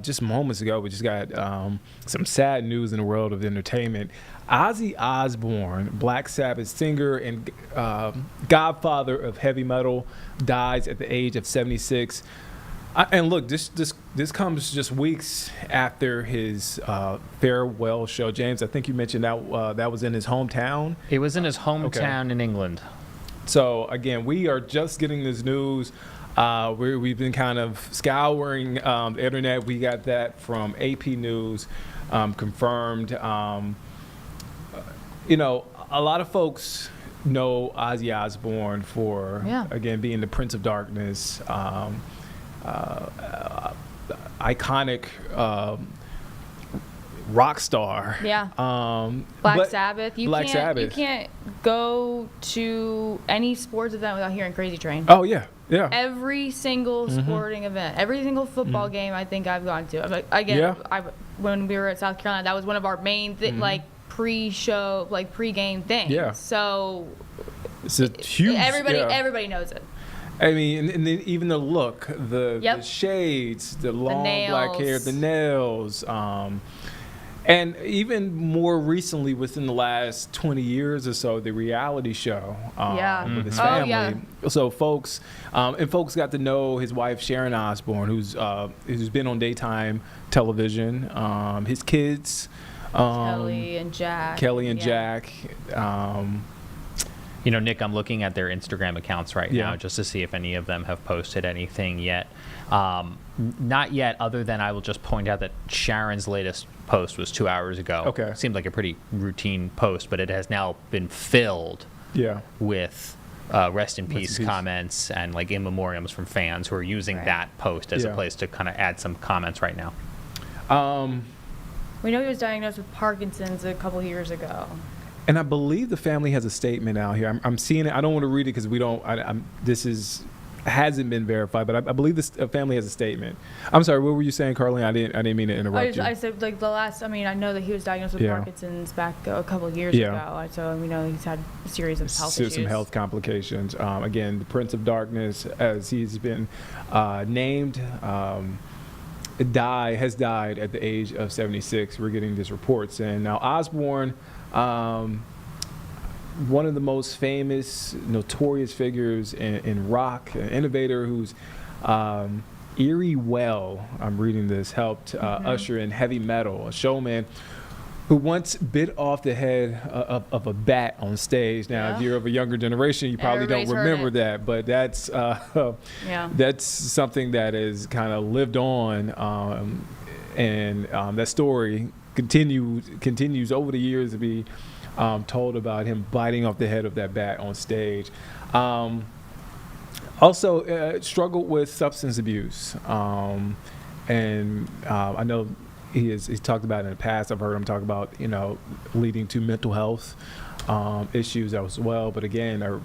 Just moments ago, we just got some sad news in the world of entertainment. Ozzy Osbourne, Black Sabbath singer and godfather of heavy metal, dies at the age of 76. And look, this comes just weeks after his farewell show. James, I think you mentioned that that was in his hometown. It was in his hometown in England. So again, we are just getting this news. We've been kind of scouring the internet. We got that from AP News, confirmed. You know, a lot of folks know Ozzy Osbourne for, again, being the Prince of Darkness, iconic rock star. Black Sabbath. Sabbath. You can't go to any sports event without hearing Crazy Train. Oh, yeah. Yeah. Every single sporting event, every single football game I think I've gone to. When we were at South Carolina, that was one of our main pre-show, pre-game things. Yeah. So it's a huge. Everybody knows it. I mean, and then even the look, the shades, the long black hair, the nails, and even more recently, within the last 20 years or so, the reality show with his family. So folks got to know his wife Sharon Osbourne, who's been on daytime television. His kids, Kelly and Jack. You know, Nick, I'm looking at their Instagram accounts right now just to see if any of them have posted anything yet. Not yet, other than I will just point out that Sharon's latest post was 2 hours ago. Okay. Seemed like a pretty routine post, but it has now been filled with rest in peace comments and in memoriams from fans who are using that post as a place to kind of add some comments right now. We know he was diagnosed with Parkinson's a couple years ago. And I believe the family has a statement out here. I'm seeing it. I don't want to read it because we don't. Hasn't been verified, but I believe this family has a statement. I'm sorry. What were you saying, Carlene? I didn't mean to interrupt you. I said the last. I mean, I know that he was diagnosed with Parkinson's back a couple of years ago. So we know he's had a series of health issues. Some health complications. Again, the Prince of Darkness, as he's been named, has died at the age of 76. We're getting these reports, and now Osbourne. One of the most famous, notorious figures in rock, an innovator who's Erie Well, I'm reading this, helped usher in heavy metal, a showman who once bit off the head of a bat on stage. Now, if you're of a younger generation, you probably don't remember that, but that's something that is kind of lived on, and that story continues over the years to be told about him biting off the head of that bat on stage. Also struggled with substance abuse, and I know he's talked about it in the past. I've heard him talk about leading to mental health issues as well. But again,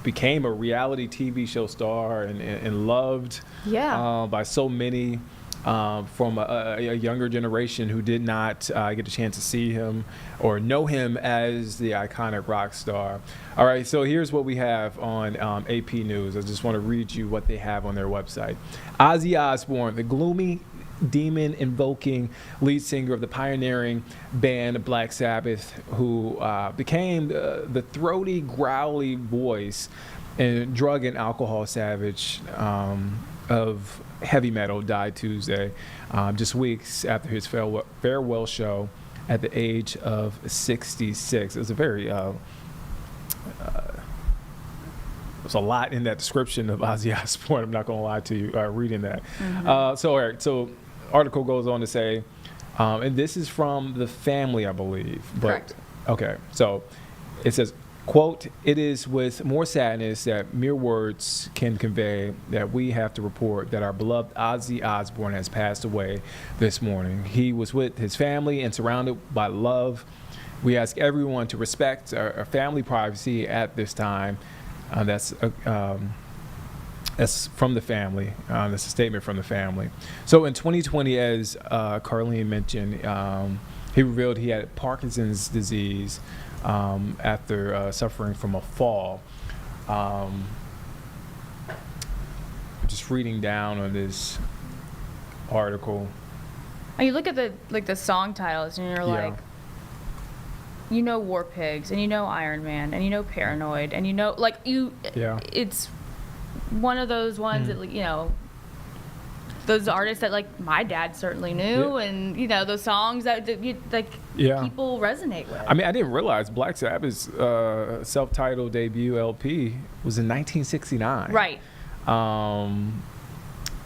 became a reality TV show star and loved by so many. From a younger generation who did not get a chance to see him or know him as the iconic rock star. All right, so here's what we have on AP News. I just want to read you what they have on their website. Ozzy Osbourne, the gloomy, demon-invoking lead singer of the pioneering band Black Sabbath, who became the throaty, growly voice and drug and alcohol savage of heavy metal, died Tuesday, just weeks after his farewell show at the age of 66. It was a very there's a lot in that description of Ozzy Osbourne. I'm not going to lie to you reading that. So article goes on to say, and this is from the family, I believe. Correct. Okay, so it says, quote, "It is with more sadness that mere words can convey that we have to report that our beloved Ozzy Osbourne has passed away this morning. He was with his family and surrounded by love. We ask everyone to respect our family privacy at this time." That's from the family. That's a statement from the family. So in 2020, as Carlene mentioned, he revealed he had Parkinson's disease after suffering from a fall. Just reading down on this article. And you look at the song titles, and you're like, you know, War Pigs, and you know Iron Man, and you know Paranoid, and you know, like, it's one of those ones that, you know, those artists that, like, my dad certainly knew, and, you know, those songs that people resonate with. I mean, I didn't realize Black Sabbath's self-titled debut LP was in 1969. Right.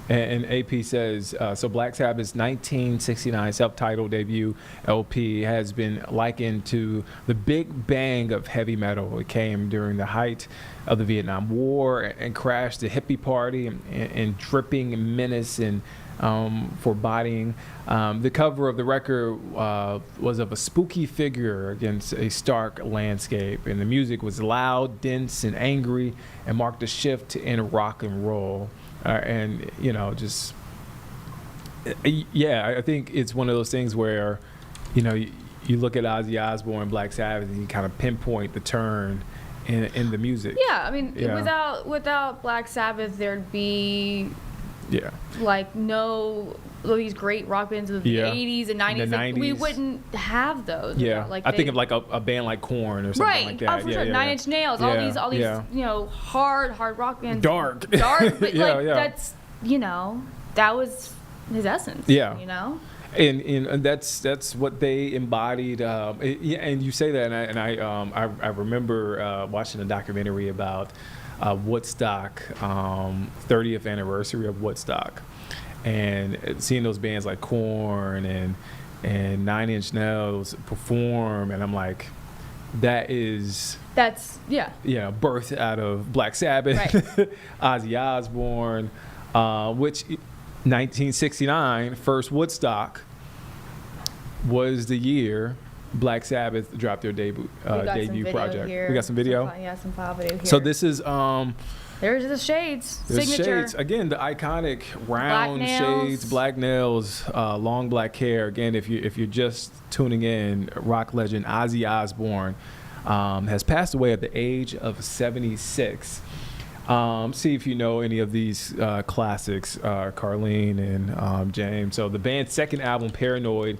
And AP says, so Black Sabbath's 1969 self-titled debut LP has been likened to the big bang of heavy metal. It came during the height of the Vietnam War and crashed the hippie party and dripping menace and foreboding. The cover of the record was of a spooky figure against a stark landscape, and the music was loud, dense, and angry, and marked a shift in rock and roll. And, you know, just, I think it's one of those things where, you know, you look at Ozzy Osbourne, Black Sabbath, and you kind of pinpoint the turn in the music. Yeah, I mean, without Black Sabbath, there'd be, like, no these great rock bands of the 80s and 90s. Like, we wouldn't have those. Like, I think of like a band like Korn or something like that. Right, for sure. 9 Inch Nails, all these, you know, hard rock bands. Dark, but that's, you know, that was his essence. You know. And that's what they embodied. And you say that, and I remember watching a documentary about Woodstock, 30th anniversary of Woodstock. And seeing those bands like Korn and 9 Inch Nails perform, and I'm like, that's birthed out of Black Sabbath, Ozzy Osbourne, which 1969 first Woodstock was the year Black Sabbath dropped their debut project. We got some video. Some file video here. So this is there's the shades. There's signature. Shades. Again, the iconic round shades, black nails, long black hair. Again, if you're just tuning in, rock legend Ozzy Osbourne has passed away at the age of 76. See if you know any of these classics, Carlene and James. So the band's second album, Paranoid,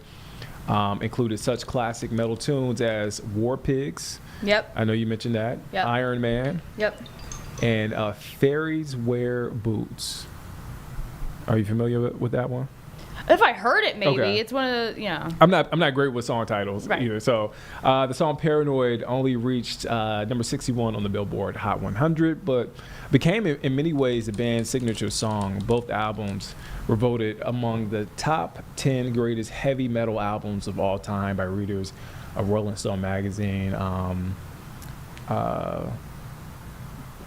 included such classic metal tunes as War Pigs. Yep. I know you mentioned that. Yep. Iron Man. Yep. And Fairies Wear Boots. Are you familiar with that one? If I heard it, maybe. It's one of the, you know. I'm not great with song titles either. So the song Paranoid only reached number 61 on the Billboard Hot 100, but became in many ways the band's signature song. Both albums were voted among the top 10 greatest heavy metal albums of all time by readers of Rolling Stone magazine.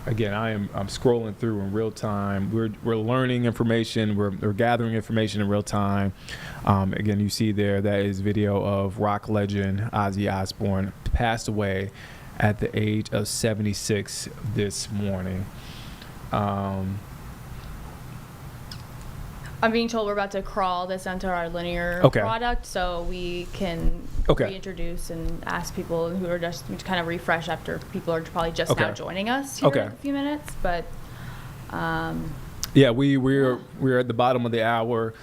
Again, I'm scrolling through in real time. We're learning information. We're gathering information in real time. Again, you see there that is video of rock legend Ozzy Osbourne passed away at the age of 76 this morning. I'm being told we're about to crawl this onto our linear product, so we can reintroduce and ask people who are just to kind of refresh after people are probably just now joining us here in a few minutes. But we're at the bottom of the hour.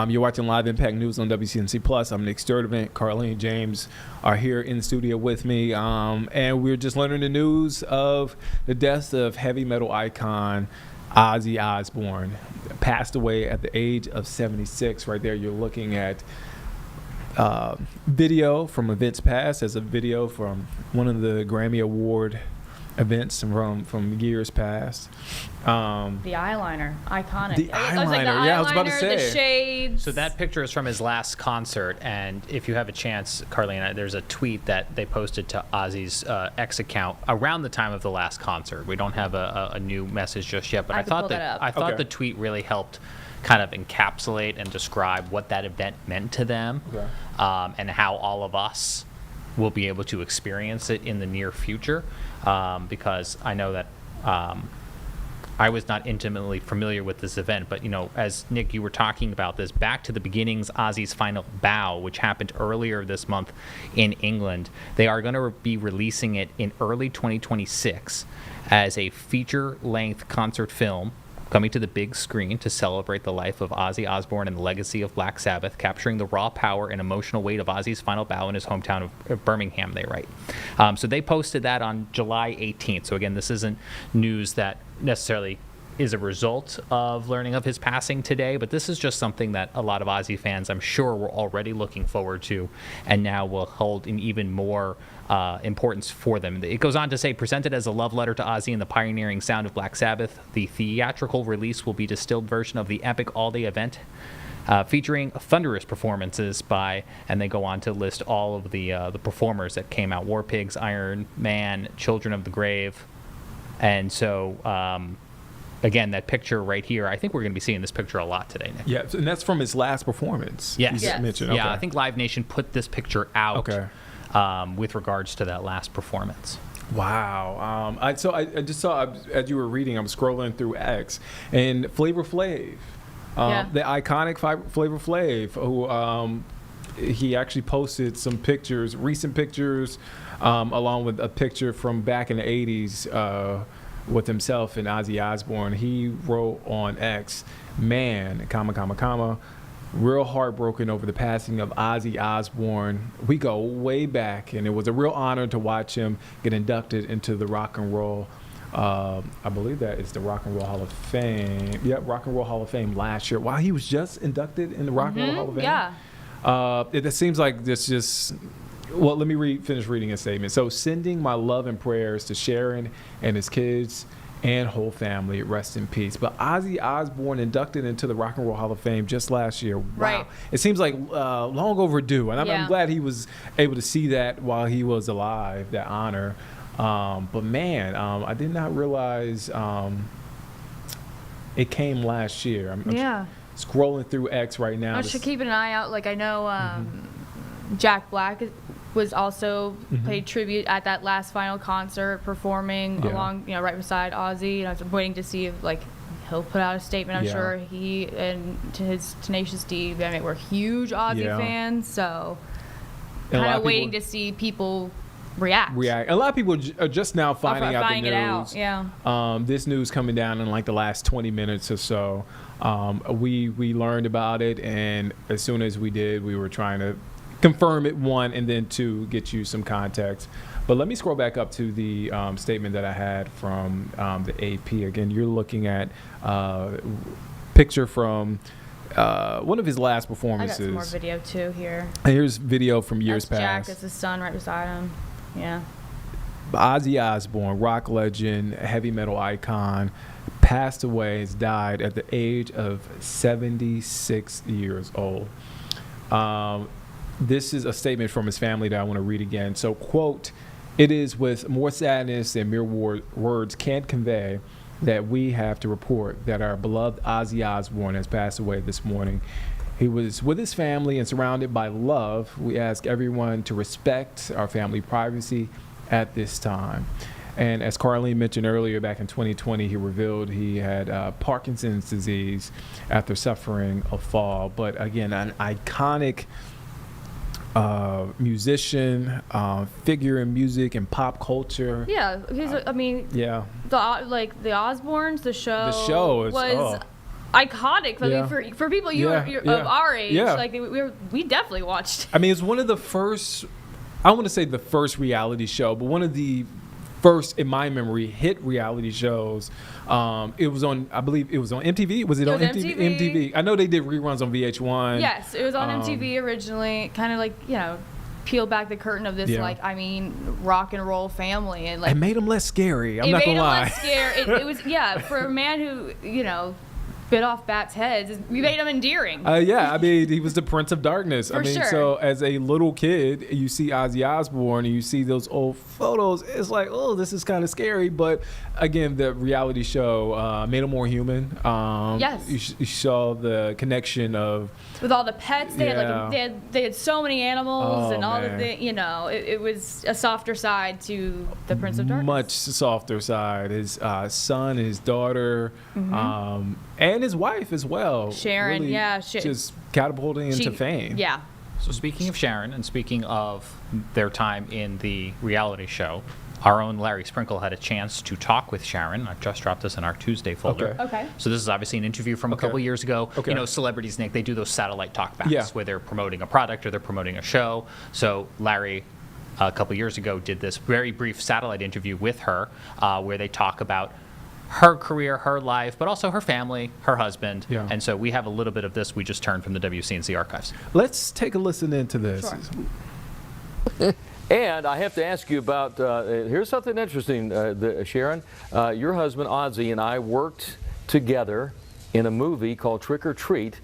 You're watching Live Impact News on WCNC Plus. I'm Nick Sturdivant. Carlene and James are here in the studio with me, and we're just learning the news of the death of heavy metal icon Ozzy Osbourne. Passed away at the age of 76. Right there, you're looking at video from events past, as a video from one of the Grammy Award events from years past. The eyeliner, iconic. The eyeliner, I was about to say. The shades. So that picture is from his last concert, and if you have a chance, Carlene, there's a tweet that they posted to Ozzy's X account around the time of the last concert. We don't have a new message just yet, but I thought the tweet really helped kind of encapsulate and describe what that event meant to them, and how all of us will be able to experience it in the near future, because I know that I was not intimately familiar with this event, but, you know, as Nick, you were talking about this, Back to the Beginnings, Ozzy's Final Bow, which happened earlier this month in England. They are going to be releasing it in early 2026 as a feature-length concert film coming to the big screen to celebrate the life of Ozzy Osbourne and the legacy of Black Sabbath, capturing the raw power and emotional weight of Ozzy's final bow in his hometown of Birmingham, they write. So they posted that on July 18th. So again, this isn't news that necessarily is a result of learning of his passing today, but this is just something that a lot of Ozzy fans, I'm sure, were already looking forward to, and now will hold an even more importance for them. It goes on to say, presented as a love letter to Ozzy and the pioneering sound of Black Sabbath, the theatrical release will be a distilled version of the epic all-day event, featuring thunderous performances by, and they go on to list all of the performers that came out: War Pigs, Iron Man, Children of the Grave, and so. Again, that picture right here, I think we're going to be seeing this picture a lot today, Nick. Yeah, and that's from his last performance. Yes. You mentioned. Yeah, Okay. I think Live Nation put this picture out Okay. With regards to that last performance. Wow. I just saw, as you were reading, I'm scrolling through X, and Flavor Flav, the iconic Flavor Flav, who he actually posted some pictures, recent pictures, along with a picture from back in the 80s, with himself and Ozzy Osbourne. He wrote on X, "Man, real heartbroken over the passing of Ozzy Osbourne. We go way back, and it was a real honor to watch him get inducted into the Rock and Roll. I believe that is the Rock and Roll Hall of Fame. Yep, Rock and Roll Hall of Fame last year. Wow, he was just inducted in the Rock and Roll Hall of Fame. Yeah. It seems like this just. Well, let me finish reading his statement. So, sending my love and prayers to Sharon and his kids and whole family. Rest in peace. But Ozzy Osbourne inducted into the Rock and Roll Hall of Fame just last year. Wow. Right. It seems like long overdue. And I'm Yeah. glad he was able to see that while he was alive, that honor. But man, I did not realize it came last year. I'm scrolling through X right now. I should keep an eye out. Like, I know Jack Black was also paid tribute at that last final concert, performing along, right beside Ozzy. And I was waiting to see if, like, he'll put out a statement. I'm sure he and to his Tenacious D, were huge Ozzy fans. So kind of waiting to see people react. A lot of people are just now finding out the news. Yeah. This news coming down in like the last 20 minutes or so. We learned about it, and as soon as we did, we were trying to confirm it, one, and then two, get you some context. But let me scroll back up to the statement that I had from the AP. Again, you're looking at a picture from one of his last performances. I got some more video too here. And here's video from years past. Jack, it's his son right beside him. Yeah. Ozzy Osbourne, rock legend, heavy metal icon, passed away, has died at the age of 76 years old. This is a statement from his family that I want to read again. So, quote, "It is with more sadness than mere words can't convey that we have to report that our beloved Ozzy Osbourne has passed away this morning. He was with his family and surrounded by love. We ask everyone to respect our family privacy at this time." And as Carlene mentioned earlier, back in 2020, he revealed he had Parkinson's disease after suffering a fall. But again, an iconic musician, figure in music and pop culture. Yeah, the Osbournes, the show was iconic. For people of our age, like we definitely watched. I mean, it's one of the first. I want to say the first reality show, but one of the first, in my memory, hit reality shows. It was on, I believe it was on MTV. Was it on MTV? MTV. I know they did reruns on VH1. Yes, it was on MTV originally. Kind of like, peel back the curtain of this, rock and roll family. And like, it made them less scary. I'm not going to lie. It made them less scary. It was, for a man who, bit off bats' heads, we made him endearing. He was the Prince of Darkness. Sure. So as a little kid, you see Ozzy Osbourne and you see those old photos. It's like, oh, this is kind of scary. But again, the reality show made him more human. Yes. You saw the connection of with all the pets. They had so many animals and all the things. It was a softer side to the Prince of Darkness. Much softer side. His son, his daughter, and his wife as well. Sharon, really just catapulting into fame. So speaking of Sharon and speaking of their time in the reality show, our own Larry Sprinkle had a chance to talk with Sharon. I just dropped this in our Tuesday folder. Okay. So this is obviously an interview from a couple years ago. You know, celebrities, Nick, they do those satellite talkbacks where they're promoting a product or they're promoting a show. So Larry, a couple years ago, did this very brief satellite interview with her where they talk about her career, her life, but also her family, her husband. Yeah. And so we have a little bit of this we just turned from the WCNC archives. Let's take a listen into this. Sure. And I have to ask you about, here's something interesting, Sharon. Your husband, Ozzy, and I worked together in a movie called Trick or Treat.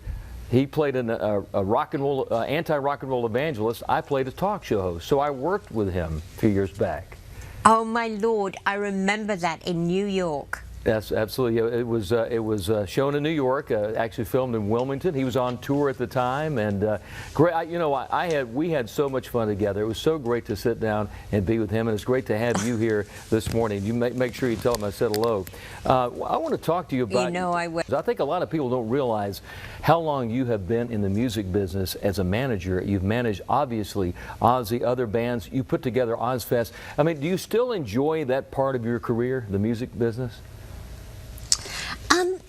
He played a rock and roll, anti-rock and roll evangelist. I played a talk show host. So I worked with him a few years back. Oh, my Lord, I remember that in New York. Yes, absolutely. It was shown in New York, actually filmed in Wilmington. He was on tour at the time, and great. You know, we had so much fun together. It was so great to sit down and be with him, and it's great to have you here this morning. You make sure you tell him I said hello. I want to talk to you about. You know I will. I think a lot of people don't realize how long you have been in the music business as a manager. You've managed, obviously, Ozzy, other bands. You put together Ozfest. I mean, do you still enjoy that part of your career, the music business?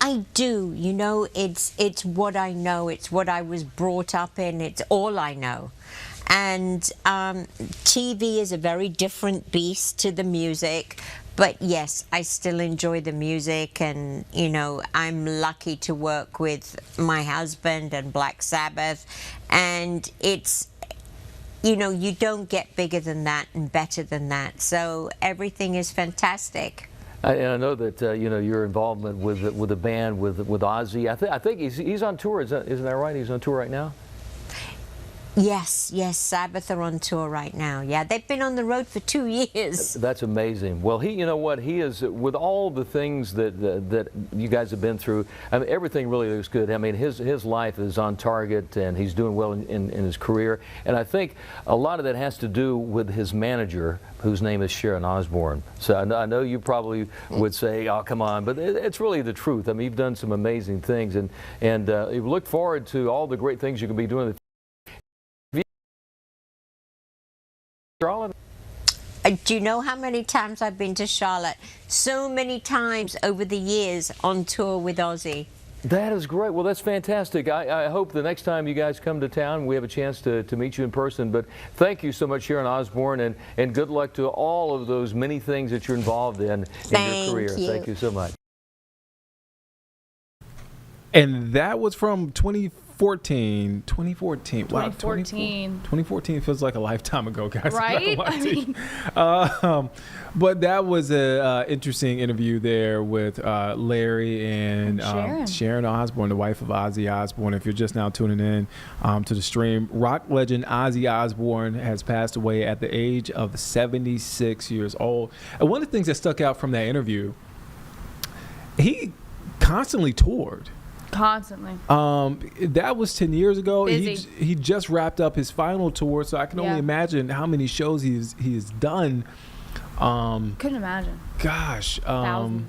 I do. You know, it's what I know. It's what I was brought up in. It's all I know. And TV is a very different beast to the music. But yes, I still enjoy the music, and you know, I'm lucky to work with my husband and Black Sabbath, and it's, you know, you don't get bigger than that and better than that. So everything is fantastic. And I know that you know, your involvement with the band with Ozzy. I think he's on tour. Isn't that right? He's on tour right now. Yes, Sabbath are on tour right now. Yeah, they've been on the road for 2 years. That's amazing. Well, you know what, he is, with all the things that you guys have been through, I mean, everything really looks good. I mean, his life is on target, and he's doing well in his career. And I think a lot of that has to do with his manager, whose name is Sharon Osbourne. So I know you probably would say, oh, come on, but it's really the truth. I mean, you've done some amazing things, and you look forward to all the great things you can be doing. Charlotte? Do you know how many times I've been to Charlotte? So many times over the years on tour with Ozzy. That is great. Well, that's fantastic. I hope the next time you guys come to town, we have a chance to meet you in person. But thank you so much, Sharon Osbourne, and good luck to all of those many things that you're involved in your career. Thank you so much. And that was from 2014. 2014. Wow, 2014. 2014 feels like a lifetime ago, guys. Right? I mean. But that was an interesting interview there with Larry and Sharon Osbourne, the wife of Ozzy Osbourne. If you're just now tuning in to the stream, rock legend Ozzy Osbourne has passed away at the age of 76 years old. And one of the things that stuck out from that interview, he constantly toured. Constantly. That was 10 years ago. Busy. He just wrapped up his final tour, so I can only imagine how many shows he's done. Couldn't imagine. Gosh, in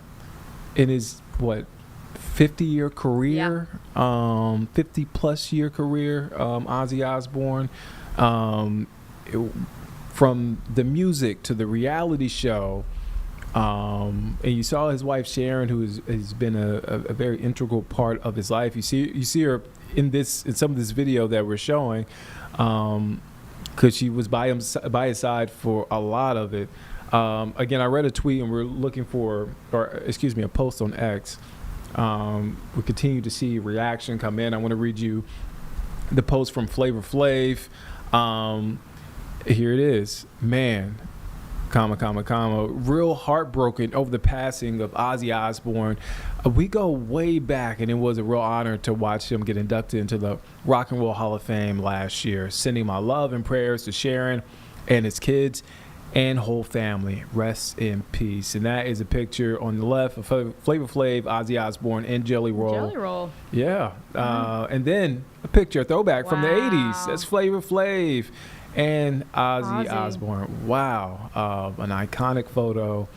his 50-year career, 50-plus year career, Ozzy Osbourne, from the music to the reality show. And you saw his wife Sharon, who has been a very integral part of his life. You see her in some of this video that we're showing, because she was by his side for a lot of it. Again, I read a tweet, and we're looking for, a post on X. We continue to see reaction come in. I want to read you the post from Flavor Flav. Here it is, man. Real heartbroken over the passing of Ozzy Osbourne. We go way back, and it was a real honor to watch him get inducted into the Rock and Roll Hall of Fame last year. Sending my love and prayers to Sharon and his kids and whole family. Rest in peace. And that is a picture on the left of Flavor Flav, Ozzy Osbourne, and Jelly Roll. Jelly Roll. Yeah. And then a picture, a throwback from the 80s. That's Flavor Flav and Ozzy Osbourne. Wow. An iconic photo.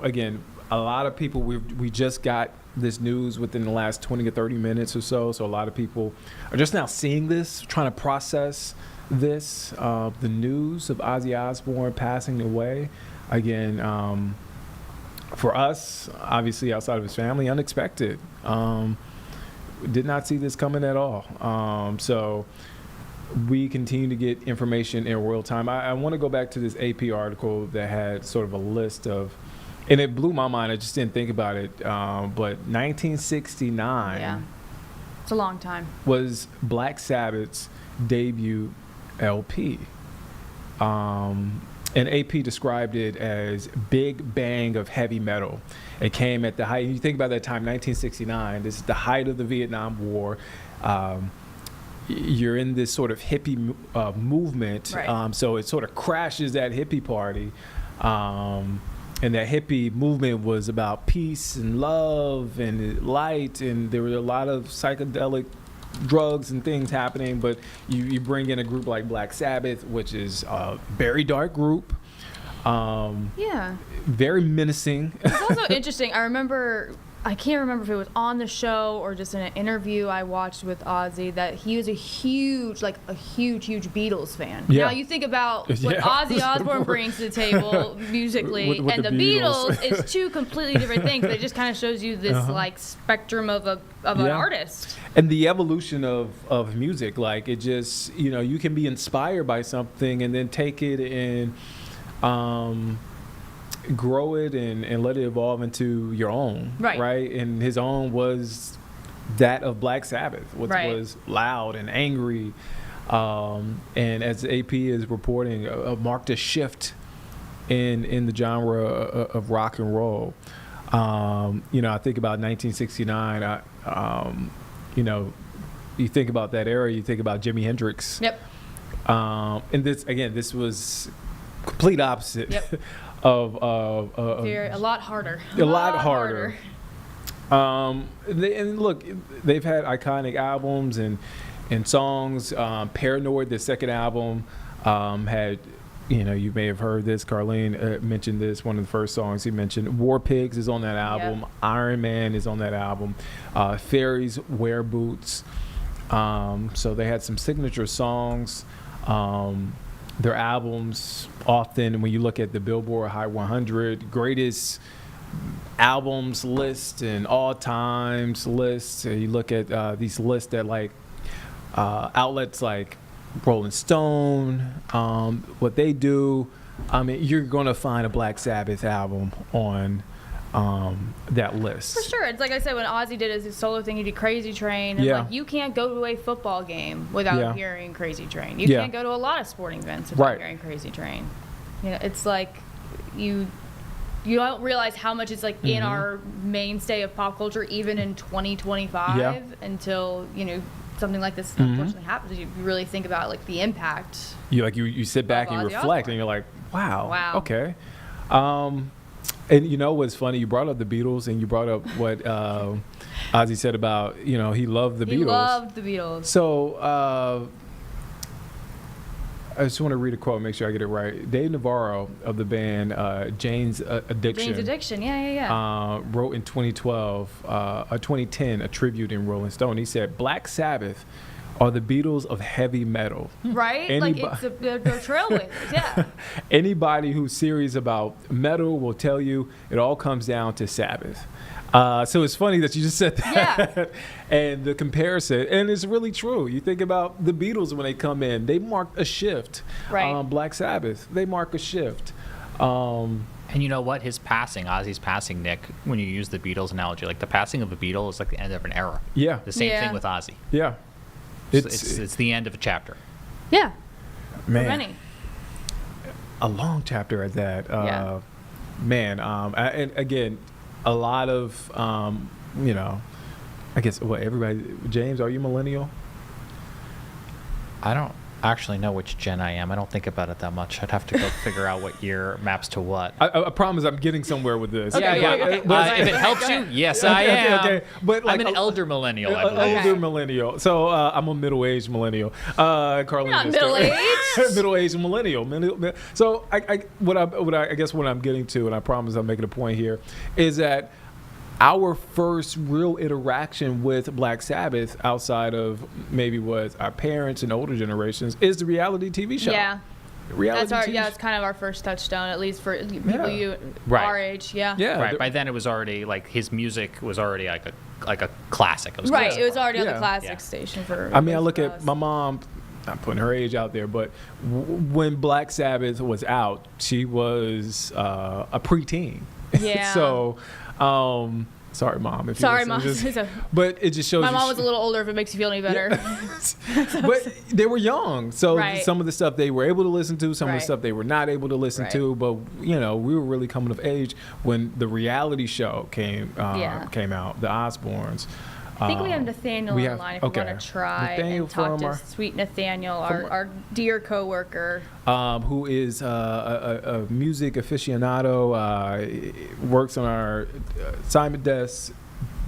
Again, a lot of people, we just got this news within the last 20 to 30 minutes or so. So a lot of people are just now seeing this, trying to process this, the news of Ozzy Osbourne passing away. Again, for us, obviously outside of his family, unexpected. Did not see this coming at all. So we continue to get information in real time. I want to go back to this AP article that had sort of a list of, and it blew my mind. I just didn't think about it. But 1969 Yeah. It's a long time. was Black Sabbath's debut LP. And AP described it as big bang of heavy metal. It came at the height. You think about that time, 1969. This is the height of the Vietnam War. You're in this sort of hippie movement. Right. So it sort of crashes that hippie party. And that hippie movement was about peace and love and light. And there were a lot of psychedelic drugs and things happening, but you bring in a group like Black Sabbath, which is a very dark group. Very menacing. It's also interesting. I can't remember if it was on the show or just in an interview I watched with Ozzy, that he was a huge Beatles fan. Yeah. Now you think about what Ozzy Osbourne brings to the table musically, with and the Beatles is two completely different things. But it just kind of shows you this like spectrum of an artist. And the evolution of music, like it just, you can be inspired by something and then take it and grow it and let it evolve into your own, right? And his own was that of Black Sabbath, which was loud and angry, and as AP is reporting, marked a shift in the genre of rock and roll. I think about 1969. You think about that era. You think about Jimi Hendrix. Yep. And this was complete opposite. Yep. of a lot harder. A lot harder. And look, they've had iconic albums and songs. Paranoid, the second album, had, you may have heard this. Carlene mentioned this. One of the first songs he mentioned. War Pigs is on that album. Yep. Iron Man is on that album. Fairies Wear Boots. So they had some signature songs. Their albums, often when you look at the Billboard Hot 100 greatest albums list and all times lists, you look at these lists that like outlets like Rolling Stone, what they do, you're going to find a Black Sabbath album on that list. For sure. It's like I said, when Ozzy did his solo thing, he did Crazy Train. And like, you can't go to a football game without hearing Crazy Train. You can't go to a lot of sporting events without hearing Crazy Train. It's like you don't realize how much it's like in our mainstay of pop culture, even in 2025, until, something like this unfortunately happens. You really think about like the impact. You sit back and you reflect Osbourne. And you're like, wow. Okay. And what's funny? You brought up the Beatles, and you brought up what Ozzy said about he loved the Beatles. He loved the Beatles. So I just want to read a quote, make sure I get it right. Dave Navarro of the band Jane's Addiction. Jane's Addiction, yeah. Wrote in 2010 a tribute in Rolling Stone. He said, "Black Sabbath are the Beatles of heavy metal." Right? They're trailblazers, yeah. Anybody who's serious about metal will tell you it all comes down to Sabbath. So it's funny that you just said that. And the comparison, and it's really true. You think about the Beatles when they come in, they marked a shift. Right. Black Sabbath, they mark a shift. And you know what? Ozzy's passing, Nick, when you use the Beatles analogy, like the passing of a Beatle is like the end of an era. Yeah. The same thing with Ozzy. Yeah. It's the end of a chapter. Yeah. Man. For many. A long chapter at that. Man. And again, a lot of, I guess, everybody, James, are you millennial? I don't actually know which gen I am. I don't think about it that much. I'd have to go figure out what year maps to what. I promise I'm getting somewhere with this. Okay. If it helps you, yes, I am. Okay. But like, I'm an elder millennial, I believe. Older millennial. So I'm a middle-aged millennial. Carlene, not middle-aged. Middle-aged millennial. So I guess what I'm getting to, and I promise I'm making a point here, is that our first real interaction with Black Sabbath outside of maybe what our parents and older generations is the reality TV show. Yeah. Reality That's TV it's kind of our first touchstone, at least for people our age. Yeah. Yeah. Right. By then, it was already like his music was already like a classic. It was It was already on the Yeah. classic station for. I mean, I look for at us. my mom. I'm putting her age out there, but when Black Sabbath was out, she was a preteen. Yeah. So, sorry, Mom. If Sorry, you Mom. But it just shows. My you mom was a little older. If it makes you feel any better. But they were young, so Right. some of the stuff they were able to listen to, some of the Right. stuff they were not able to listen Right. to. But we were really coming of age when the reality show came out, the Osbournes. I think we have Nathaniel we online if have- we okay. want to try Nathaniel and talk from to our- sweet Nathaniel, our dear coworker. Who is a music aficionado, works on our Simon Desk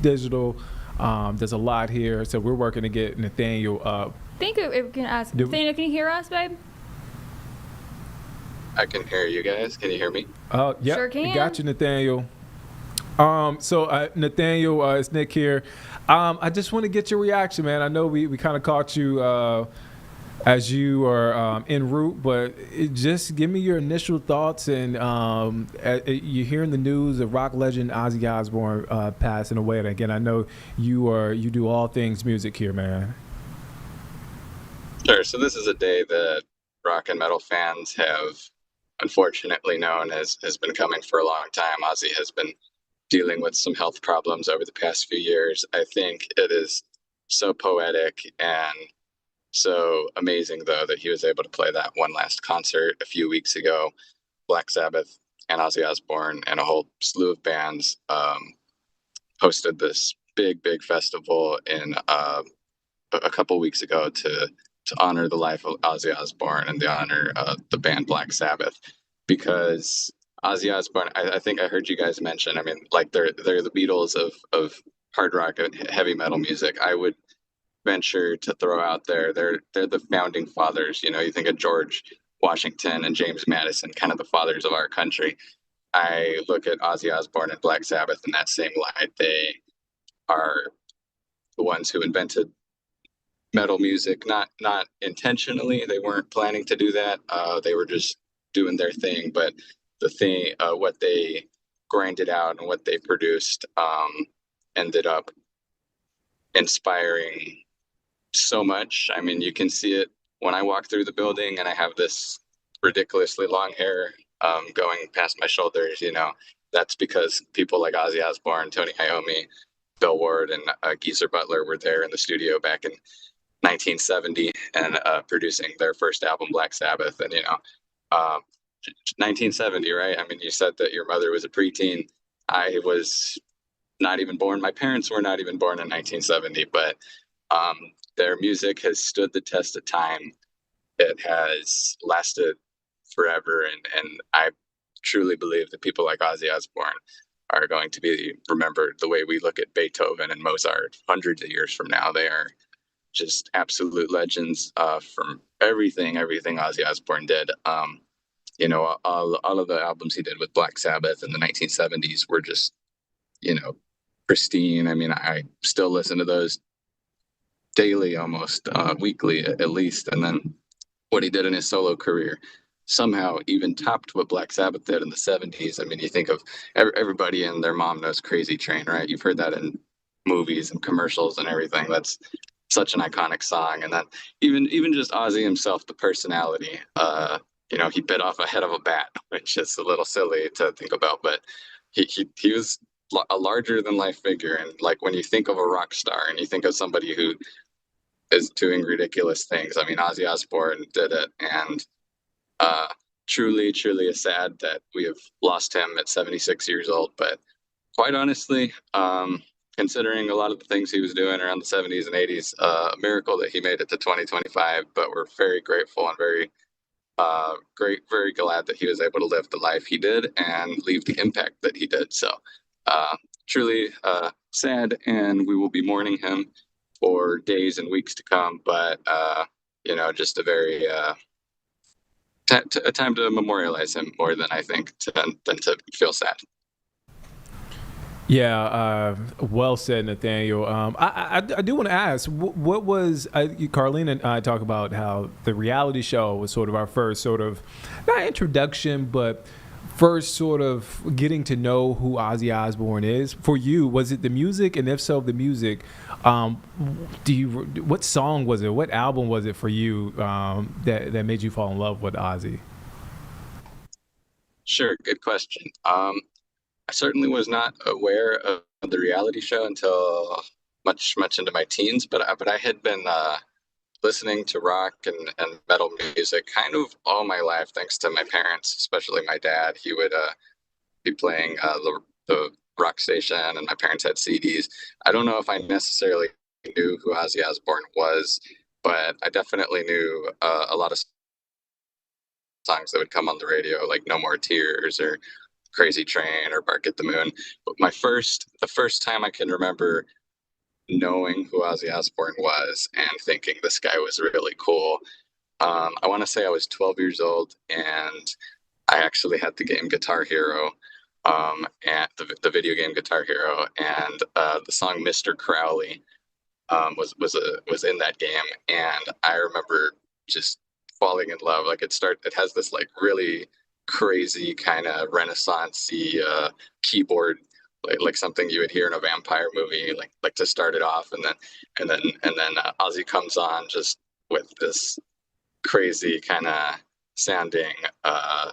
Digital. There's a lot here, so we're working to get Nathaniel up. I think if we can ask Nathaniel, can you hear us, babe? I can hear you guys. Can you hear me? Yeah, Sure can. Got you, Nathaniel. So Nathaniel, it's Nick here. I just want to get your reaction, man. I know we kind of caught you as you are en route, but just give me your initial thoughts. And you're hearing the news of rock legend Ozzy Osbourne passing away. And again, I know you do all things music here, man. Sure. So this is a day that rock and metal fans have unfortunately known has been coming for a long time. Ozzy has been dealing with some health problems over the past few years. I think it is so poetic and so amazing, though, that he was able to play that one last concert a few weeks ago. Black Sabbath and Ozzy Osbourne and a whole slew of bands hosted this big festival in a couple weeks ago to honor the life of Ozzy Osbourne and to honor the band Black Sabbath, because Ozzy Osbourne, I think I heard you guys mention, I mean, like they're the Beatles of hard rock and heavy metal music. I would venture to throw out there, they're the founding fathers. You think of George Washington and James Madison, kind of the fathers of our country. I look at Ozzy Osbourne and Black Sabbath in that same light. They are the ones who invented metal music, not intentionally. They weren't planning to do that. They were just doing their thing, but the thing, what they grinded out and what they produced ended up inspiring so much. I mean, you can see it when I walk through the building and I have this ridiculously long hair going past my shoulders. That's because people like Ozzy Osbourne, Tony Iommi, Bill Ward, and Geezer Butler were there in the studio back in 1970 and producing their first album, Black Sabbath. And 1970, right? I mean, you said that your mother was a preteen. I was not even born. My parents were not even born in 1970, but their music has stood the test of time. It has lasted forever, and I truly believe that people like Ozzy Osbourne are going to be remembered the way we look at Beethoven and Mozart hundreds of years from now. They are just absolute legends from everything Ozzy Osbourne did. All of the albums he did with Black Sabbath in the 1970s were just, pristine. I mean, I still listen to those daily, almost weekly at least. And then what he did in his solo career somehow even topped what Black Sabbath did in the 70s. I mean, you think of everybody and their mom knows Crazy Train, right? You've heard that in movies and commercials and everything. That's such an iconic song. And then even just Ozzy himself, the personality, he bit off a head of a bat, which is a little silly to think about, but he was a larger than life figure. And like when you think of a rock star and you think of somebody who is doing ridiculous things, I mean, Ozzy Osbourne did it. And truly is sad that we have lost him at 76 years old. But quite honestly, considering a lot of the things he was doing around the 70s and 80s, a miracle that he made it to 2025. But we're very grateful and very very glad that he was able to live the life he did and leave the impact that he did. So truly sad, and we will be mourning him for days and weeks to come. But just a very a time to memorialize him more than I think than to feel sad. Yeah, well said, Nathaniel. I do want to ask, what was Carlene and I talk about how the reality show was sort of our first sort of not introduction, but first sort of getting to know who Ozzy Osbourne is. For you, was it the music, and if so, the music? What song was it? What album was it for you that made you fall in love with Ozzy? Sure, good question. I certainly was not aware of the reality show until much into my teens, but I had been listening to rock and metal music kind of all my life, thanks to my parents, especially my dad. He would be playing the rock station, and my parents had CDs. I don't know if I necessarily knew who Ozzy Osbourne was, but I definitely knew a lot of songs that would come on the radio, like No More Tears or Crazy Train or Bark at the Moon. But the first time I can remember knowing who Ozzy Osbourne was and thinking this guy was really cool. I want to say I was 12 years old, and I actually had the game Guitar Hero, and the video game Guitar Hero, and the song Mr. Crowley was in that game, and I remember just falling in love. Like it has this like really crazy kind of renaissance-y keyboard, like something you would hear in a vampire movie, like to start it off, and then Ozzy comes on just with this crazy kind of sounding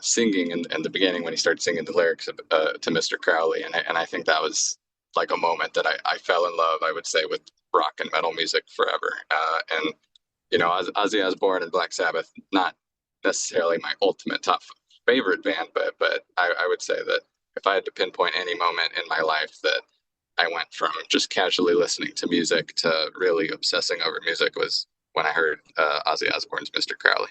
singing in the beginning when he started singing the lyrics to Mr. Crowley, and I think that was like a moment that I fell in love, I would say, with rock and metal music forever. And you know, Ozzy Osbourne and Black Sabbath, not necessarily my ultimate top favorite band, but I would say that if I had to pinpoint any moment in my life that I went from just casually listening to music to really obsessing over music was when I heard Ozzy Osbourne's Mr. Crowley.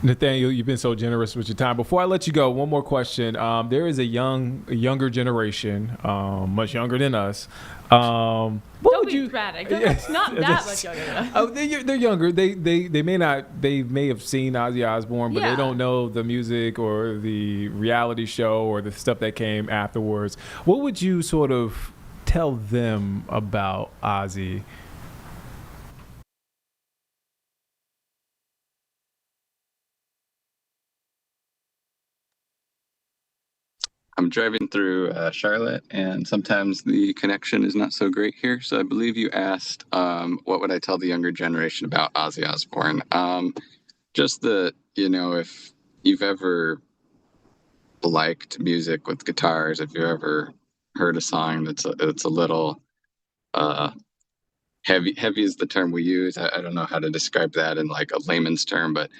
Nathaniel, you've been so generous with your time. Before I let you go, one more question. There is a younger generation, much younger than us. Don't be dramatic. It's not that much younger than us. Oh, they're younger. They may have seen Ozzy Osbourne, but they don't know the music or the reality show or the stuff that came afterwards. What would you sort of tell them about Ozzy? I'm driving through Charlotte, and sometimes the connection is not so great here. So I believe you asked, what would I tell the younger generation about Ozzy Osbourne? Just that, you know, if you've ever liked music with guitars, if you've ever heard a song that's a little heavy is the term we use. I don't know how to describe that in like a layman's term, but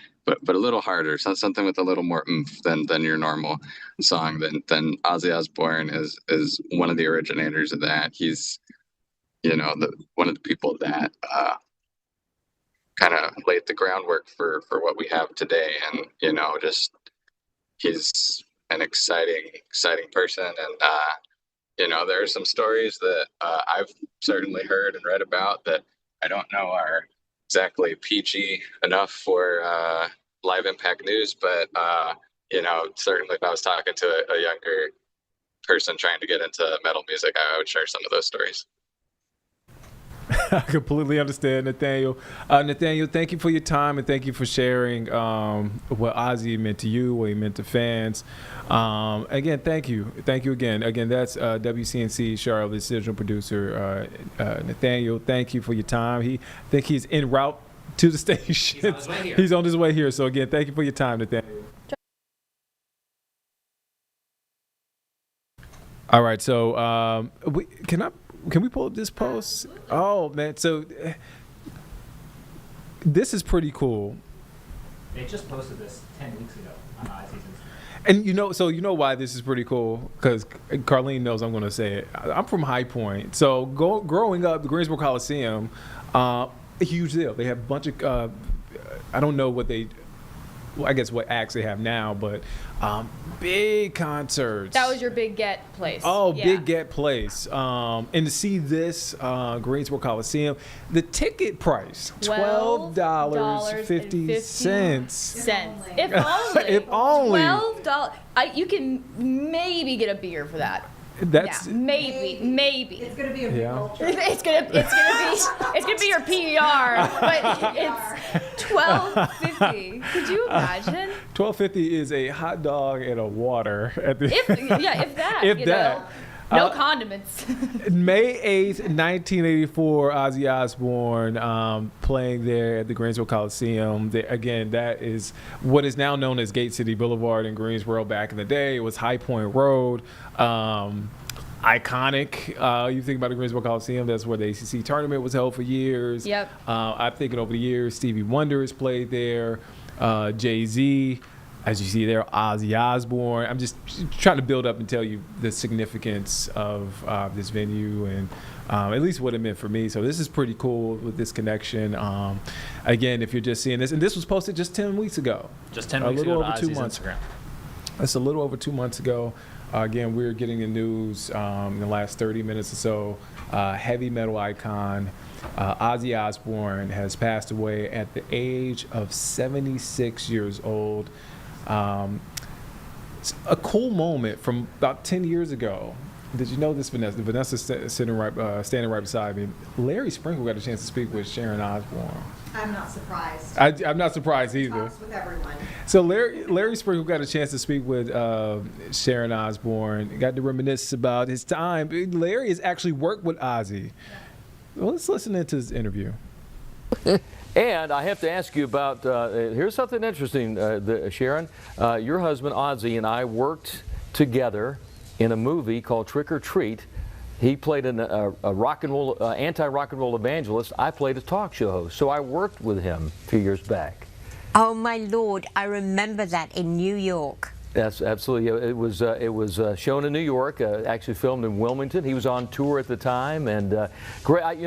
a little harder, something with a little more oomph than your normal song. Then Ozzy Osbourne is one of the originators of that. He's, you know, one of the people that kind of laid the groundwork for what we have today. And you know, just he's an exciting person. And you know, there are some stories that I've certainly heard and read about that I don't know are exactly PG enough for Live Impact News, but you know, certainly if I was talking to a younger person trying to get into metal music, I would share some of those stories. I completely understand, Nathaniel. Nathaniel, thank you for your time and thank you for sharing what Ozzy meant to you, what he meant to fans. Again, thank you again. Again, that's WCNC Charlotte's digital producer, Nathaniel. Thank you for your time. I think he's en route to the station. He's on his way here. So again, thank you for your time, Nathaniel. All right, so can we pull up this post? Oh man, so this is pretty cool. They just posted this 10 weeks ago on Ozzy's. And you know why this is pretty cool? Because Carlene knows I'm going to say it. I'm from High Point, so growing up, the Greensboro Coliseum, a huge deal. They have a bunch of I don't know what I guess what acts they have now, but big concerts. That was your big get place. Oh, yeah. Big get place. And to see this Greensboro Coliseum, the ticket price $12.50. If only. If only. $12. You can maybe get a beer for that. That's maybe. It's gonna be a revolt. It's gonna be your PER, but it's $12.50. Could you imagine? $12.50 is a hot dog and a water at the. If that. If that. No condiments. May 8th, 1984, Ozzy Osbourne playing there at the Greensboro Coliseum. Again, that is what is now known as Gate City Boulevard in Greensboro. Back in the day, it was High Point Road. Iconic. You think about the Greensboro Coliseum, that's where the ACC tournament was held for years. Yep. I'm thinking over the years, Stevie Wonder has played there, Jay-Z. As you see there, Ozzy Osbourne. I'm just trying to build up and tell you the significance of this venue and at least what it meant for me. So this is pretty cool with this connection. Again, if you're just seeing this, and this was posted just 10 weeks ago. Just 10 weeks ago on Ozzy's Instagram. That's a little over 2 months ago. Again, we're getting the news in the last 30 minutes or so. Heavy metal icon Ozzy Osbourne has passed away at the age of 76 years old. It's a cool moment from about 10 years ago. Did you know this, Vanessa? Vanessa's standing right beside me. Larry Sprinkle got a chance to speak with Sharon Osbourne. I'm not surprised. I'm not surprised either. Talks with everyone. So Larry Sprinkle got a chance to speak with Sharon Osbourne. Got to reminisce about his time. Larry has actually worked with Ozzy. Well, let's listen into this interview. And I have to ask you about, here's something interesting, Sharon. Your husband, Ozzy, and I worked together in a movie called Trick or Treat. He played a rock and roll, anti-rock and roll evangelist. I played a talk show host. So I worked with him a few years back. Oh, my Lord. I remember that in New York. Yes, absolutely. It was shown in New York, actually filmed in Wilmington. He was on tour at the time, and great.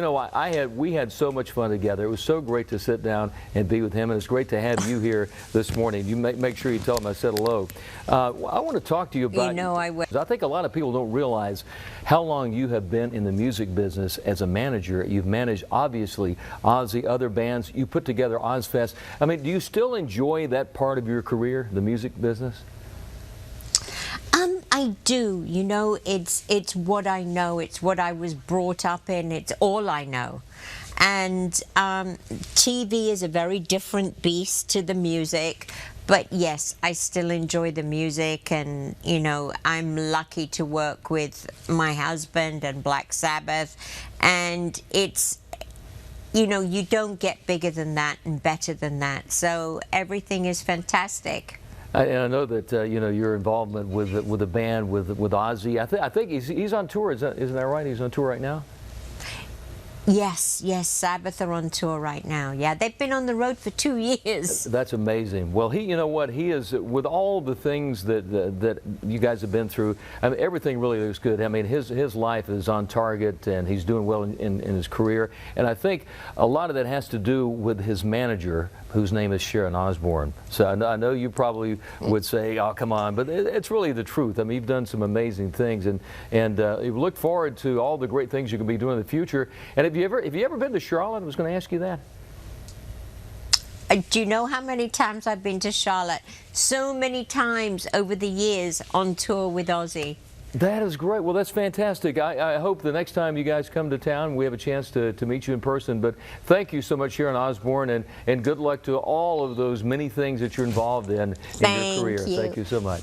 We had so much fun together. It was so great to sit down and be with him, and it's great to have you here this morning. You make sure you tell him I said hello. I want to talk to you about. I will. I think a lot of people don't realize how long you have been in the music business as a manager. You've managed, obviously, Ozzy, other bands. You put together Ozfest. I mean, do you still enjoy that part of your career, the music business? I do. You know, it's what I know. It's what I was brought up in. It's all I know. And TV is a very different beast to the music. But yes, I still enjoy the music, and you know, I'm lucky to work with my husband and Black Sabbath, and it's, you know, you don't get bigger than that and better than that. So everything is fantastic. And I know that you know, your involvement with the band with Ozzy. I think he's on tour. Isn't that right? He's on tour right now. Yes, Sabbath are on tour right now. Yeah, they've been on the road for 2 years. That's amazing. Well, you know what, he is, with all the things that you guys have been through, I mean, everything really looks good. I mean, his life is on target, and he's doing well in his career. And I think a lot of that has to do with his manager, whose name is Sharon Osbourne. So I know you probably would say, oh, come on, but it's really the truth. I mean, you've done some amazing things, and you look forward to all the great things you can be doing in the future. And have you ever been to Charlotte? I was going to ask you that. Do you know how many times I've been to Charlotte? So many times over the years on tour with Ozzy. That is great. Well, that's fantastic. I hope the next time you guys come to town, we have a chance to meet you in person. But thank you so much, Sharon Osbourne, and good luck to all of those many things that you're involved in your career. Thank you so much.